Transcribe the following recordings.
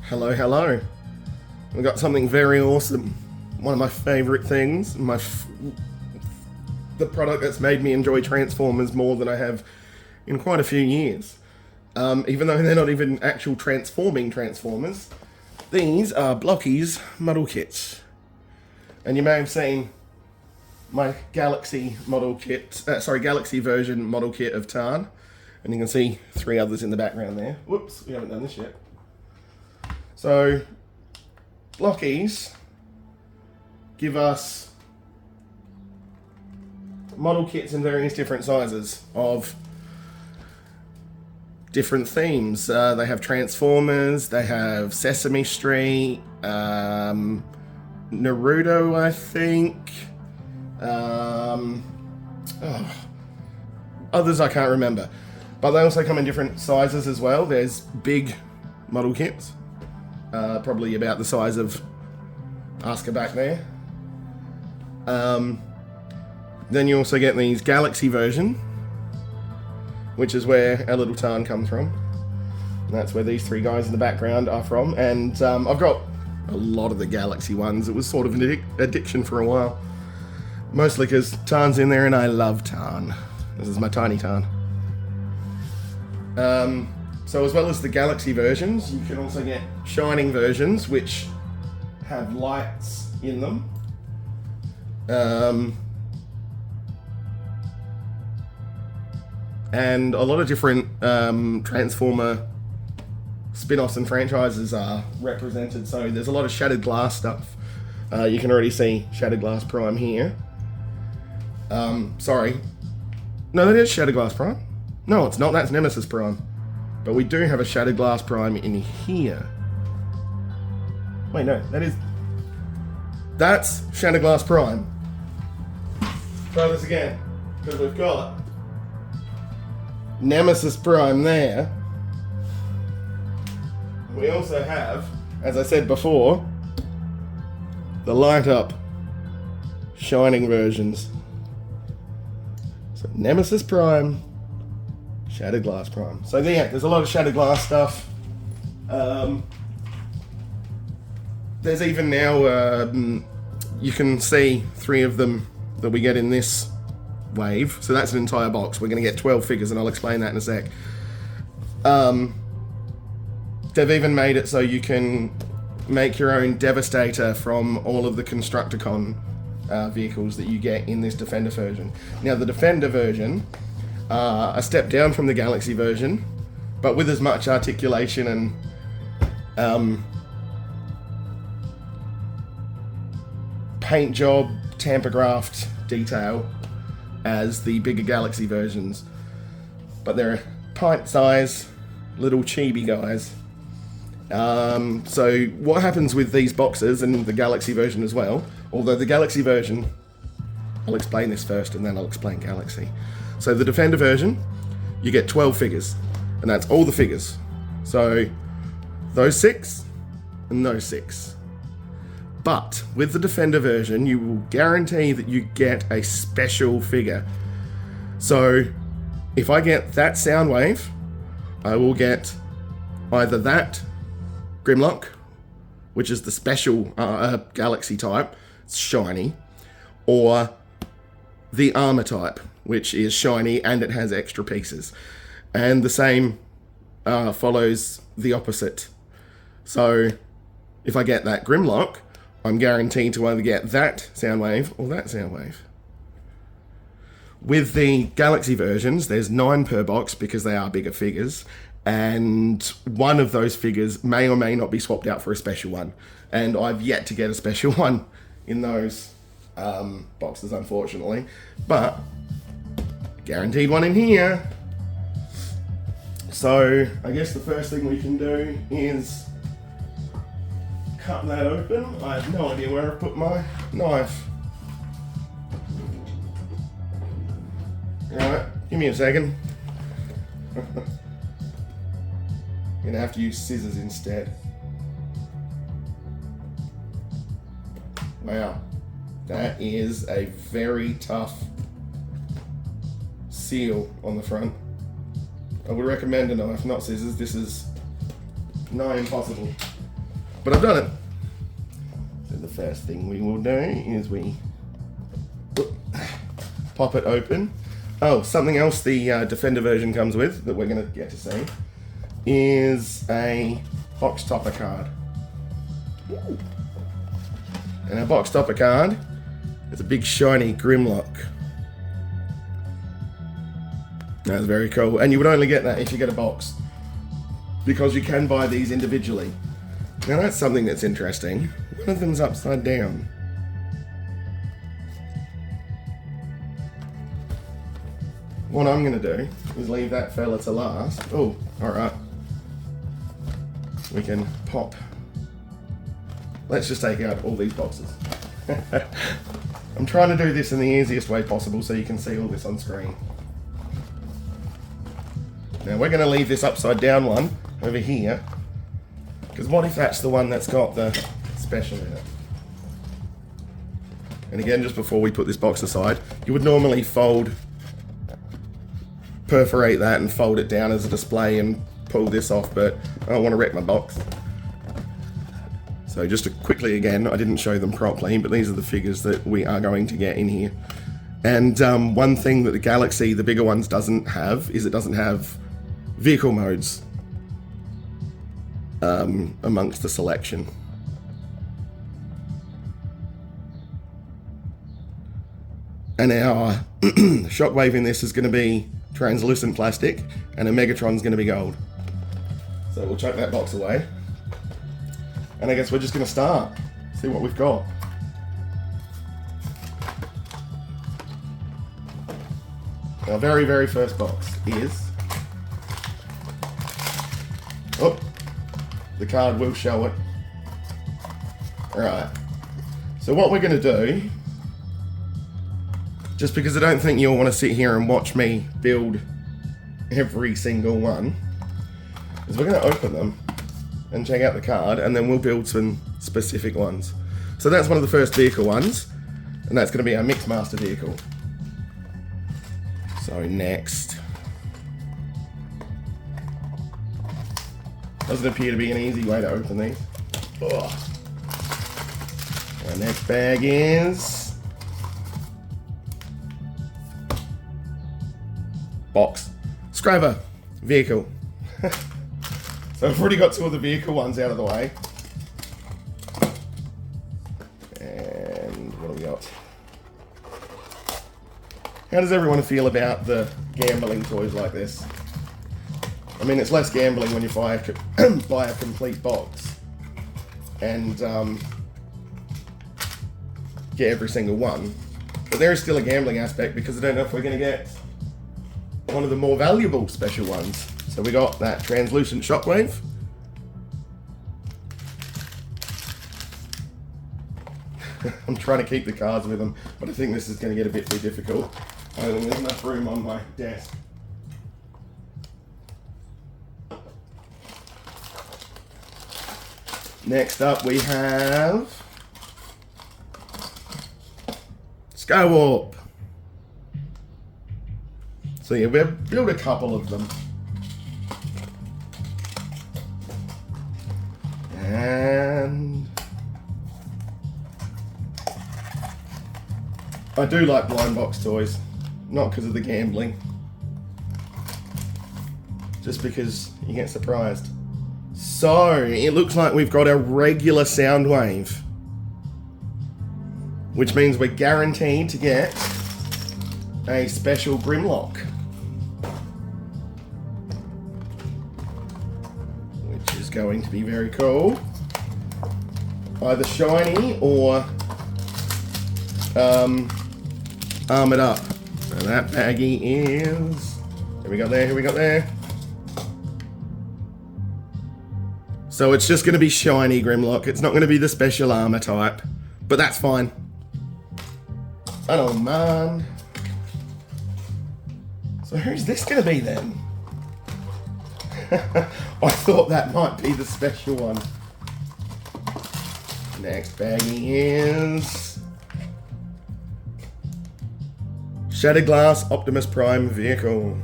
Hello, hello. We've got something very awesome. One of my favourite things. The product that's made me enjoy Transformers more than I have in quite a few years. Even though they're not even actual transforming Transformers. These are Blokees model kits. And you may have seen my Galaxy model kit, Galaxy version model kit of Tarn. And you can see 3 others in the background there. Whoops, we haven't done this yet. So, Blokees give us model kits in various different sizes of different themes. They have Transformers, they have Sesame Street, Naruto, I think. Others I can't remember. But they also come in different sizes as well. There's big model kits. Probably about the size of Asker back there. Then you also get these Galaxy version, which is where our little Tarn comes from. And that's where these 3 guys in the background are from. And I've got a lot of the Galaxy ones. It was sort of an addiction for a while. Mostly because Tarn's in there and I love Tarn. This is my tiny Tarn. So as well as the Galaxy versions, you can also get Shining versions, which have lights in them. And a lot of different Transformer spin-offs and franchises are represented. So there's a lot of Shattered Glass stuff. You can already see Shattered Glass Prime here. Sorry. No, that is Shattered Glass Prime. No, it's not. That's Nemesis Prime. But we do have a Shattered Glass Prime in here. Wait, no, that's Shattered Glass Prime. Try this again, because we've got Nemesis Prime there. We also have, as I said before, the light up Shining versions. So Nemesis Prime, Shattered Glass Prime. So yeah, there's a lot of Shattered Glass stuff. There's even now, you can see 3 of them that we get in this wave. So that's an entire box. We're going to get 12 figures and I'll explain that in a sec. They've even made it so you can make your own Devastator from all of the Constructicon vehicles that you get in this Defender version. Now the Defender version, a step down from the Galaxy version, but with as much articulation and paint job, tamper-graphed detail as the bigger Galaxy versions. But they're pint-size little chibi guys. So what happens with these boxes and the Galaxy version as well, although the Galaxy version, I'll explain this first and then I'll explain Galaxy. So the Defender version, you get 12 figures, and that's all the figures. So those 6 and those 6. But with the Defender version, you will guarantee that you get a special figure. So if I get that Soundwave, I will get either that Grimlock, which is the special Galaxy type, it's shiny, or the Armor type, which is shiny and it has extra pieces. And the same follows the opposite. So if I get that Grimlock, I'm guaranteed to either get that Soundwave or that Soundwave. With the Galaxy versions, there's 9 per box because they are bigger figures, and one of those figures may or may not be swapped out for a special one. And I've yet to get a special one in those boxes, unfortunately. But guaranteed one in here. So I guess the first thing we can do is cut that open. I have no idea where I put my knife. Right, give me a second. I'm gonna have to use scissors instead. Wow, that is a very tough seal on the front. I would recommend a knife, not scissors. This is nigh impossible. but I've done it. So the first thing we will do is we pop it open. Oh, something else the Defender version comes with that we're going to get to see is a box topper card. Ooh. And our box topper card is a big shiny Grimlock. That's very cool, and you would only get that if you get a box, because you can buy these individually. Now that's something that's interesting. One of them's upside down. What I'm going to do is leave that fella to last. Oh, alright. We can pop. Let's just take out all these boxes. I'm trying to do this in the easiest way possible so you can see all this on screen. Now we're going to leave this upside down one over here, because what if that's the one that's got the special in it? And again, just before we put this box aside, you would normally perforate that and fold it down as a display and pull this off, but I don't want to wreck my box. So just to quickly again, I didn't show them properly, but these are the figures that we are going to get in here. And one thing that the Galaxy, the bigger ones, doesn't have is it doesn't have vehicle modes amongst the selection. And our Shockwave in this is going to be translucent plastic, and a Megatron's going to be gold. So we'll chuck that box away. And I guess we're just going to start, see what we've got. Our very, very first box is... Oh, the card will show it. Alright. So what we're going to do, just because I don't think you'll want to sit here and watch me build every single one, is we're going to open them and check out the card, and then we'll build some specific ones. So that's one of the first vehicle ones, and that's going to be our Mixmaster vehicle. So next. Doesn't appear to be an easy way to open these. Ugh. Our next bag is... box. Scraver. Vehicle. So I've already got two of the vehicle ones out of the way. And what do we got? How does everyone feel about the gambling toys like this? I mean, it's less gambling when you buy a complete box and get every single one. But there is still a gambling aspect, because I don't know if we're going to get one of the more valuable special ones. So we got that translucent Shockwave. I'm trying to keep the cards with them, but I think this is going to get a bit too difficult. I don't think there's enough room on my desk. Next up we have Skywarp. So yeah, we've built a couple of them. And I do like blind box toys, not because of the gambling, just because you get surprised. So it looks like we've got a regular Soundwave, which means we're guaranteed to get a special Grimlock, which is going to be very cool. Either shiny or armored up. So that baggie is... Here we got there, here we got there. So it's just going to be shiny Grimlock. It's not going to be the special armor type, but that's fine. I don't mind. So who's this going to be then? I thought that might be the special one. Next baggie is Shattered Glass Optimus Prime vehicle.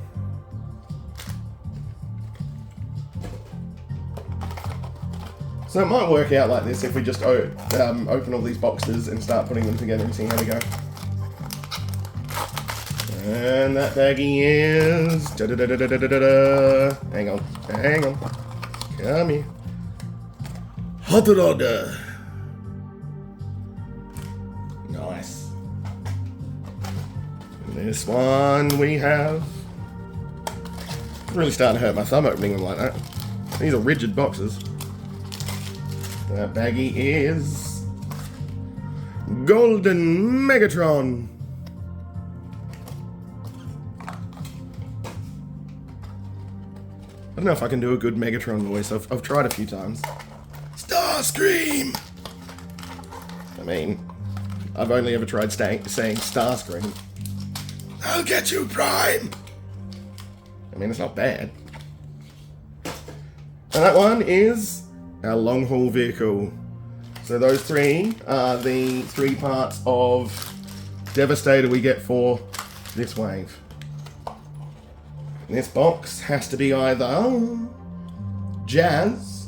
So it might work out like this if we just open all these boxes and start putting them together and see how we go. And that baggie is... Hang on. Hang on. Come here. Hot dog. Nice. And this one we have... It's really starting to hurt my thumb opening them like that. These are rigid boxes. That baggie is... Golden Megatron. I don't know if I can do a good Megatron voice. I've tried a few times. Starscream! I mean, I've only ever tried saying Starscream. I'll get you, Prime! I mean, it's not bad. And that one is our long haul vehicle. So those three are the 3 parts of Devastator we get for this wave. This box has to be either Jazz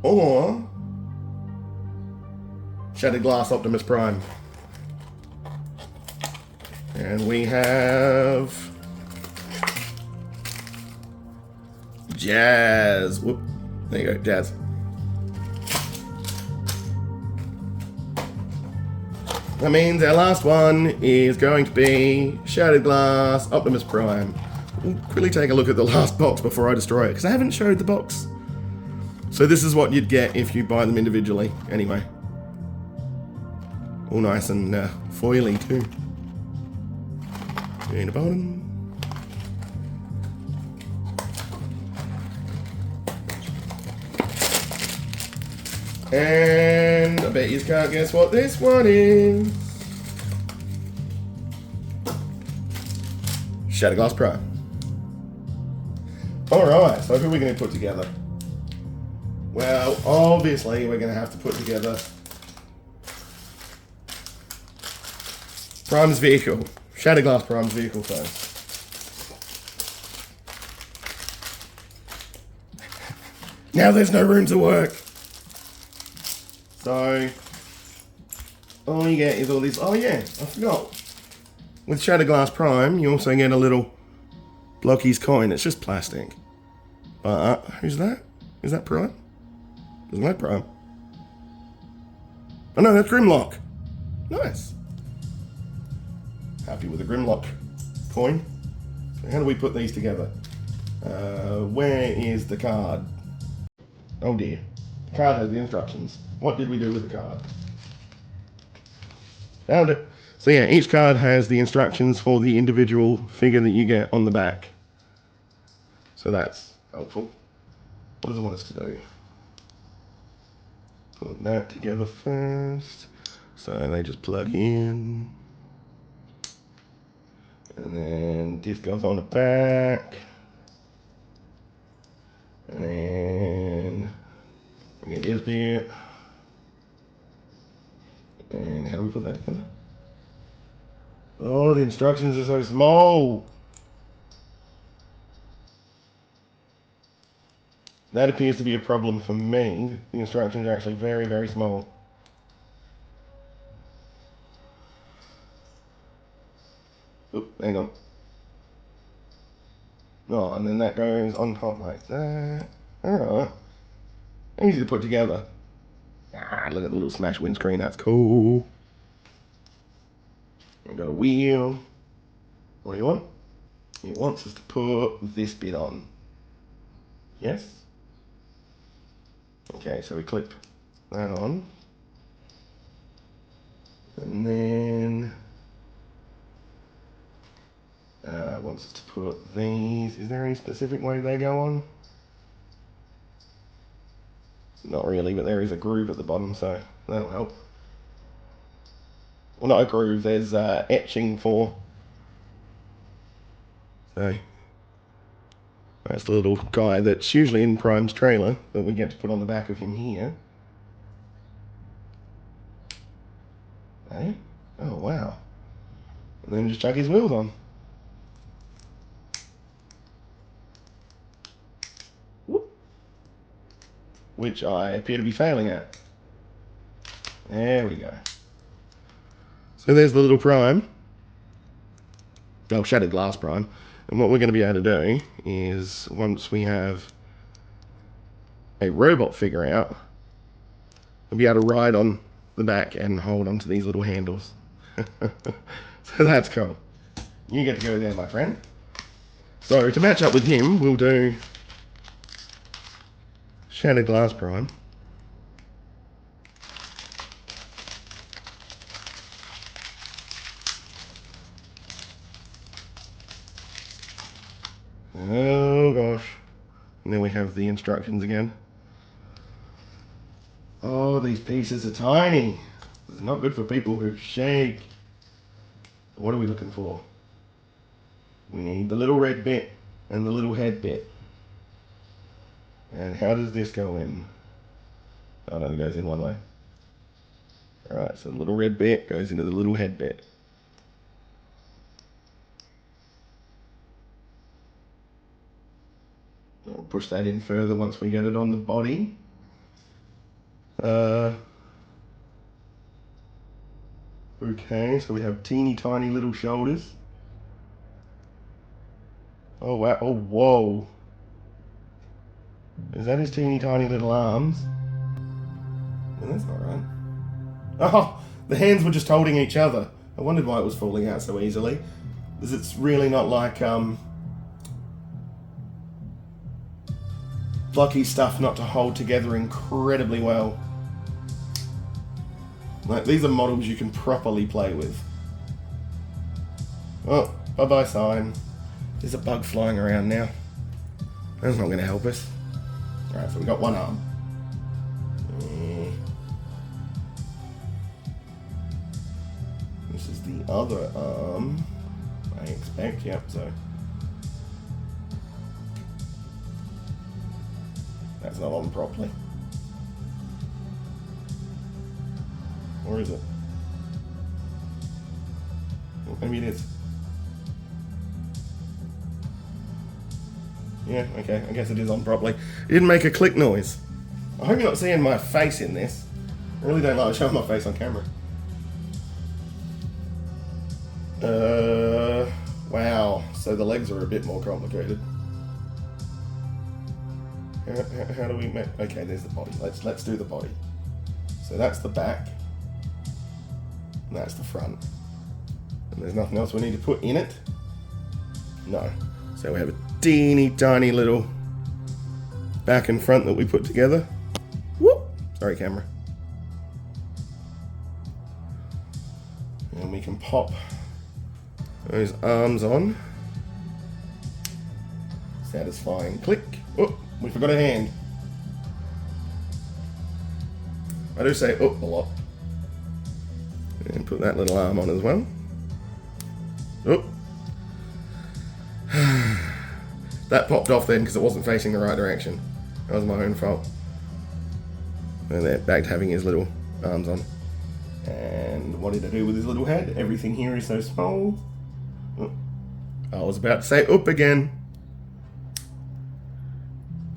or Shattered Glass Optimus Prime. And we have Jazz. Whoop. There you go, Jazz. That means our last one is going to be Shattered Glass Optimus Prime. We'll quickly take a look at the last box before I destroy it, because I haven't showed the box. So this is what you'd get if you buy them individually, anyway. All nice and foily too. In the bottom. And I bet you can't guess what this one is. Shattered Glass Prime. Alright, so who are we going to put together? Well, obviously we're going to have to put together Prime's vehicle. Shattered Glass Prime's vehicle first. Now there's no room to work. So, all you get is all this. Oh yeah, I forgot. With Shattered Glass Prime, you also get a little Blokees coin. It's just plastic. Who's that? Is that Prime? Doesn't like Prime. Oh no, that's Grimlock. Nice. Happy with the Grimlock coin. So how do we put these together? Where is the card? Oh dear. The card has the instructions. What did we do with the card? Found it. So yeah, each card has the instructions for the individual figure that you get on the back. So that's helpful. What does it want us to do? Put that together first. So they just plug in. And then this goes on the back. And then we get this bit. And how do we put that together? Oh, the instructions are so small. That appears to be a problem for me. The instructions are actually very, very small. Oop, hang on. Oh, and then that goes on top like that. Alright. Easy to put together. Ah, look at the little smash windscreen, that's cool. We've got a wheel. What do you want? It wants us to put this bit on. Yes? Okay, so we clip that on. And then it wants us to put these. Is there any specific way they go on? Not really, but there is a groove at the bottom, so that'll help. Well, not a groove, there's etching for. So that's the little guy that's usually in Prime's trailer that we get to put on the back of him here. Hey? Oh wow. And then just chuck his wheels on. Whoop. which I appear to be failing at. There we go. So there's the little prime. Well, shattered glass prime. And what we're going to be able to do is, once we have a robot figure out, we'll be able to ride on the back and hold onto these little handles. So that's cool. You get to go there, my friend. So to match up with him, we'll do shattered glass prime. Oh gosh. And then we have the instructions again. Oh, these pieces are tiny. It's not good for people who shake. What are we looking for? We need the little red bit and the little head bit. And how does this go in? Oh no, it goes in one way. Alright, so the little red bit goes into the little head bit. I'll push that in further once we get it on the body. Okay, so we have teeny tiny little shoulders. Oh wow, oh whoa. Is that his teeny tiny little arms? No, that's not right. Oh, the hands were just holding each other. I wondered why it was falling out so easily. Because it's really not like Blokees stuff not to hold together incredibly well. Like, these are models you can properly play with. Oh, bye-bye sign. There's a bug flying around now. That's not going to help us. Alright, so we got one arm. This is the other arm, I expect. Yep, so that's not on properly. Or is it? Well, maybe it is. Yeah, okay, I guess it is on properly. It didn't make a click noise. I hope you're not seeing my face in this. I really don't like showing my face on camera. Wow, so the legs are a bit more complicated. How do we make... Okay, there's the body. Let's do the body. So that's the back. And that's the front. And there's nothing else we need to put in it? No. So we have a teeny tiny little back and front that we put together. Whoop! Sorry, camera. And we can pop those arms on. Satisfying click. Oh, we forgot a hand. I do say up a lot. And put that little arm on as well. Oh. That popped off then because it wasn't facing the right direction. That was my own fault. And then back to having his little arms on. And what did I do with his little head? Everything here is so small. Oh. I was about to say up again.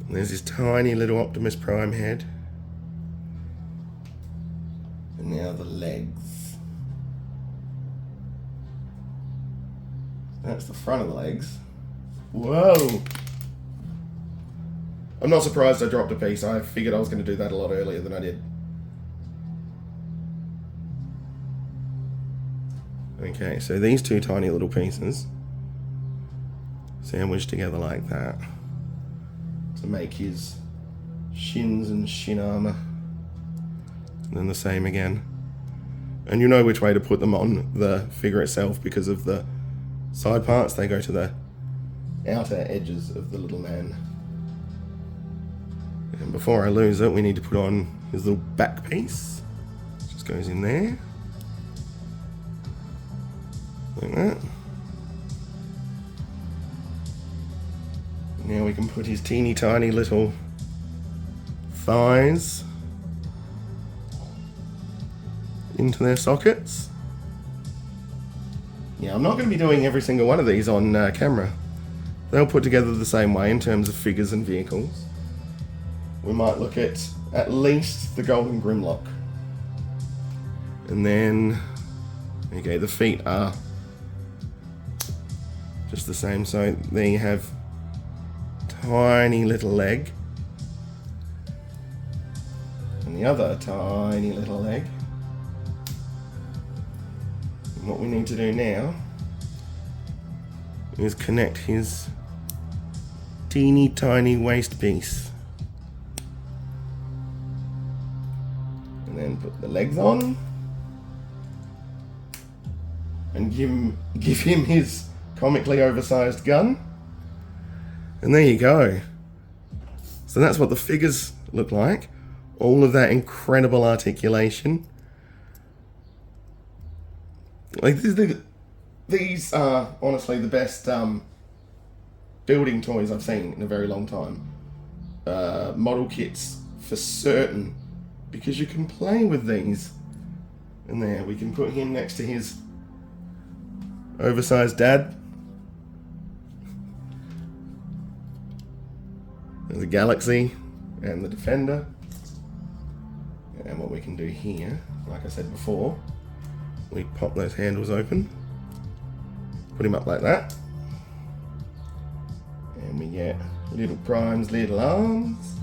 And there's his tiny little Optimus Prime head. And now the legs. That's the front of the legs. Whoa! I'm not surprised I dropped a piece. I figured I was going to do that a lot earlier than I did. Okay, so these two tiny little pieces sandwiched together like that to make his shins and shin armor. And then the same again. And you know which way to put them on the figure itself because of the side parts. They go to the outer edges of the little man. And before I lose it, we need to put on his little back piece. Just goes in there. Like that. Now we can put his teeny tiny little thighs into their sockets. Yeah, I'm not going to be doing every single one of these on camera. They'll put together the same way in terms of figures and vehicles. we might look at least the Golden Grimlock. And then, okay, the feet are just the same. So there you have tiny little leg. And the other tiny little leg. And what we need to do now is connect his teeny tiny waist piece. And then put the legs on. And give him his comically oversized gun. And there you go. So that's what the figures look like. All of that incredible articulation. Like these are honestly the best building toys I've seen in a very long time. Model kits for certain, because you can play with these. And there, we can put him next to his oversized dad. There's the Galaxy and the Defender. And what we can do here, like I said before, we pop those handles open, put him up like that, and we get little Prime's little arms,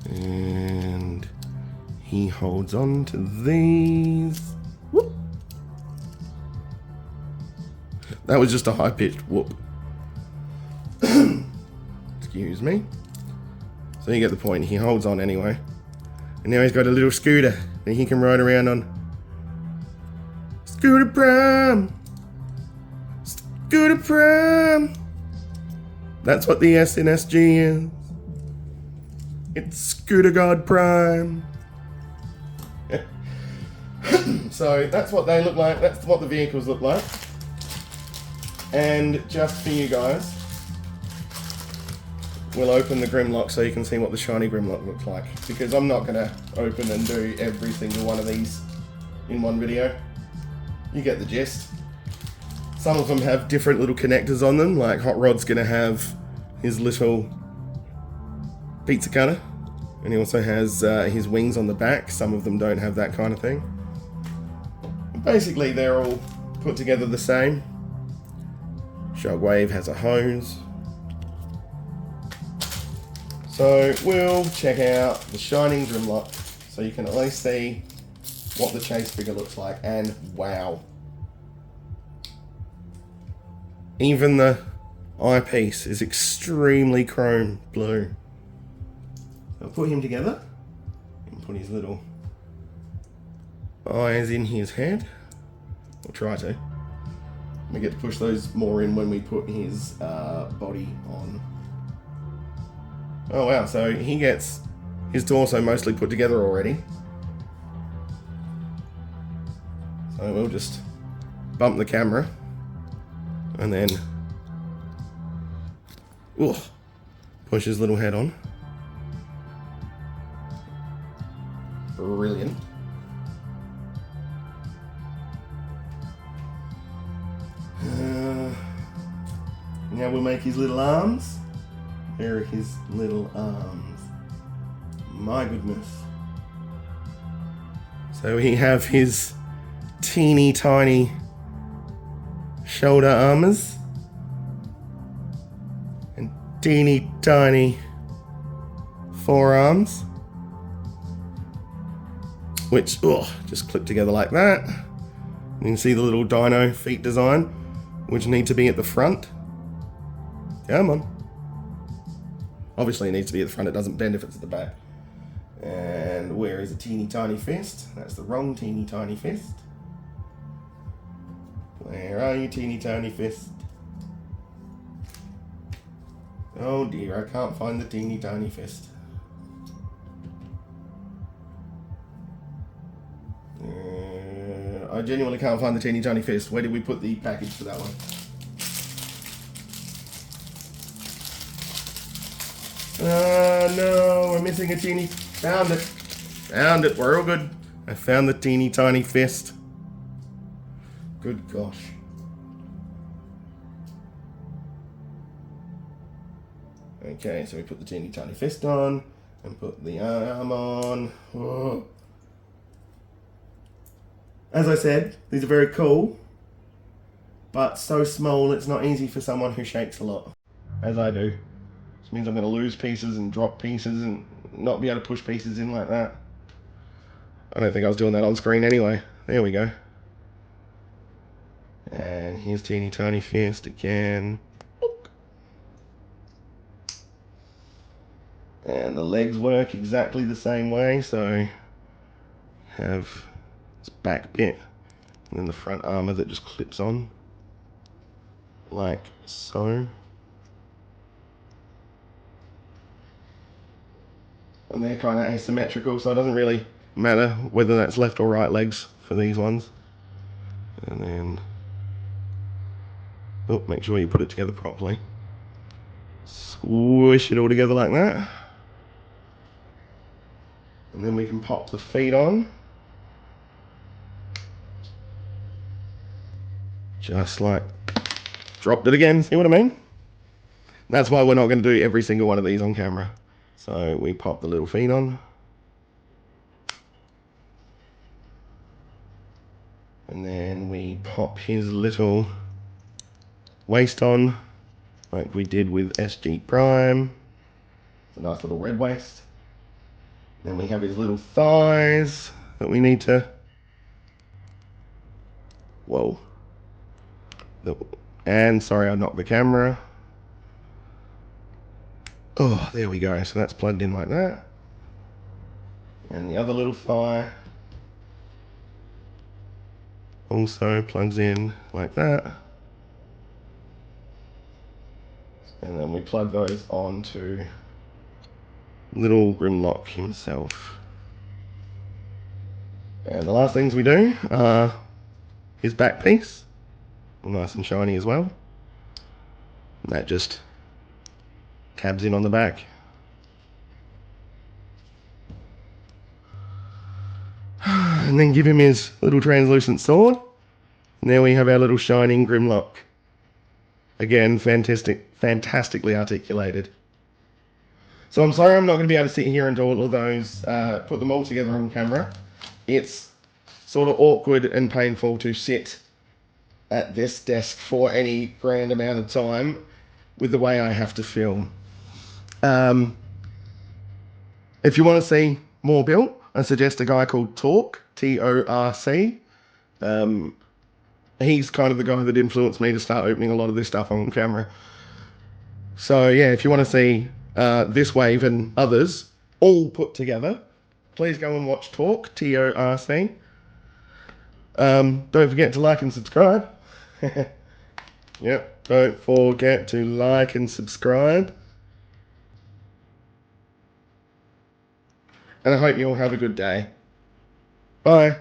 and he holds on to these. Whoop. That was just a high-pitched whoop. Excuse me. So you get the point. He holds on anyway. And now he's got a little scooter that he can ride around on. Scooter Prime! Scooter Prime! That's what the SNSG is. It's Scooter God Prime. So that's what they look like. That's what the vehicles look like. And just for you guys, we'll open the Grimlock so you can see what the shiny Grimlock looks like. Because I'm not going to open and do every single one of these in one video. You get the gist. Some of them have different little connectors on them, like Hot Rod's going to have his little pizza cutter. And he also has his wings on the back. Some of them don't have that kind of thing. Basically, they're all put together the same. Shockwave has a hose. So we'll check out the Shining Grimlock so you can at least see what the chase figure looks like. And wow. Even the eyepiece is extremely chrome blue. I'll put him together and put his little eyes in his head. We'll try to. We get to push those more in when we put his body on. Oh wow, so he gets his torso mostly put together already. So we'll just bump the camera and then push his little head on. Brilliant. Now we'll make his little arms. There are his little arms. My goodness. So we have his teeny tiny shoulder armors and teeny tiny forearms, which just clip together like that. You can see the little dino feet design, which need to be at the front. Come on. Obviously it needs to be at the front, it doesn't bend if it's at the back. And where is a teeny tiny fist? That's the wrong teeny tiny fist. Where are you, teeny tiny fist? Oh dear, I can't find the teeny tiny fist. I genuinely can't find the teeny tiny fist. Where did we put the package for that one? No, we're missing a teeny. Found it. Found it. We're all good. I found the teeny tiny fist. Good gosh. Okay, so we put the teeny tiny fist on and put the arm on. Oh. As I said, these are very cool, but so small it's not easy for someone who shakes a lot, as I do. Which means I'm going to lose pieces and drop pieces and not be able to push pieces in like that. I don't think I was doing that on screen anyway. There we go. And here's teeny tiny fist again. And the legs work exactly the same way, so have this back bit and then the front armour that just clips on like so. And they're kind of asymmetrical, so it doesn't really matter whether that's left or right legs for these ones. And then, oh, make sure you put it together properly. Squish it all together like that. And then we can pop the feet on. Just like, dropped it again, see what I mean? That's why we're not going to do every single one of these on camera. So we pop the little feet on. And then we pop his little waist on, like we did with SG Prime. It's a nice little red waist. Then we have his little thighs that we need to... Whoa. And sorry, I knocked the camera. Oh, there we go. So that's plugged in like that. And the other little thigh also plugs in like that. And then we plug those onto little Grimlock himself. And the last things we do are his back piece, nice and shiny as well. And that just tabs in on the back. And then give him his little translucent sword. And there we have our little shining Grimlock. Again, fantastically articulated. So I'm sorry I'm not going to be able to sit here and do all of those, put them all together on camera. It's sort of awkward and painful to sit at this desk for any grand amount of time with the way I have to film. If you want to see more built, I suggest a guy called Torc, T-O-R-C. He's kind of the guy that influenced me to start opening a lot of this stuff on camera. So yeah, if you want to see this wave and others all put together, please go and watch Torc, T-O-R-C. Don't forget to like and subscribe. Yep, don't forget to like and subscribe. And I hope you all have a good day. Bye.